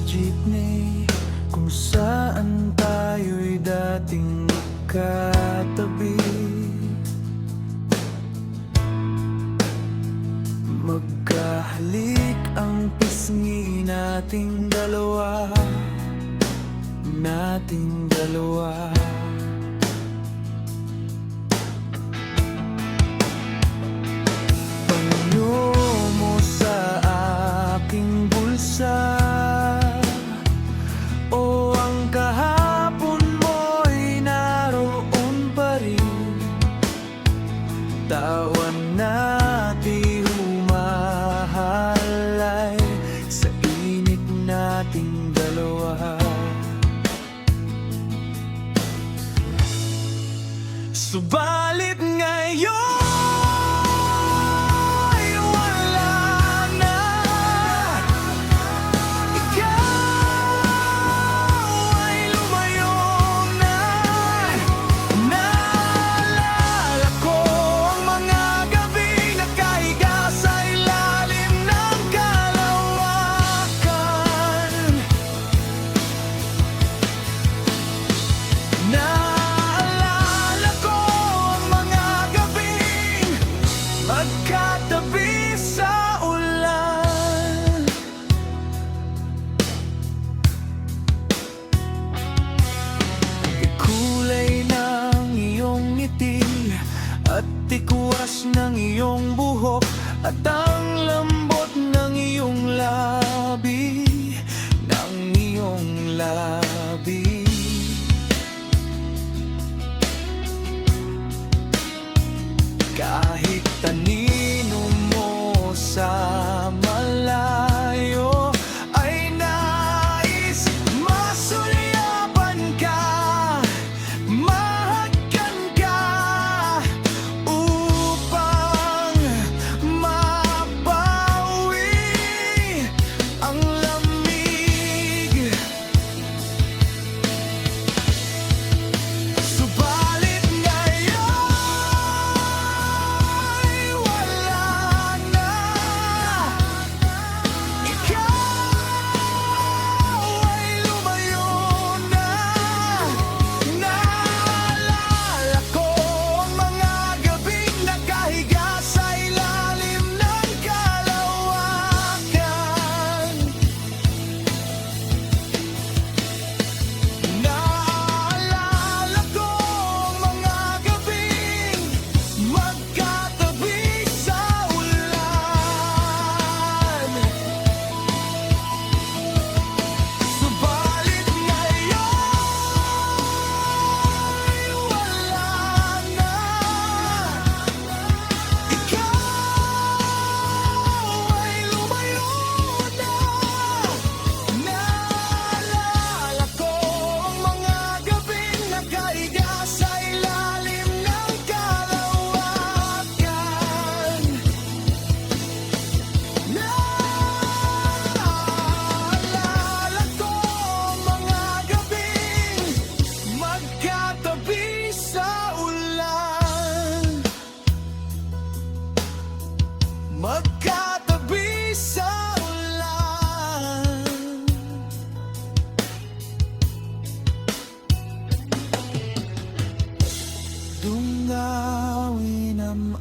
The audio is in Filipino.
jeepney kung saan tayo'y dating katabi. Magkahalik ang pisngi nating dalawa, nating dalawa. Panyo mo sa aking bulsa, o ang kahapon mo'y naroon pa rin. Tawa natin humahalay sa init nating dalawa. Subalit ngayon magkatabi sa ulan. Kulay ng iyong ngiti at tikwas ng iyong buhok, at ang lambot ng iyong labi, ng iyong labi. Kahit tanino mo sa malayo ay nais masulyapan ka, mahagkan ka, upang mapawi ang lamig. Subalit ngayon magkatabi sa ulan. Dungawin ang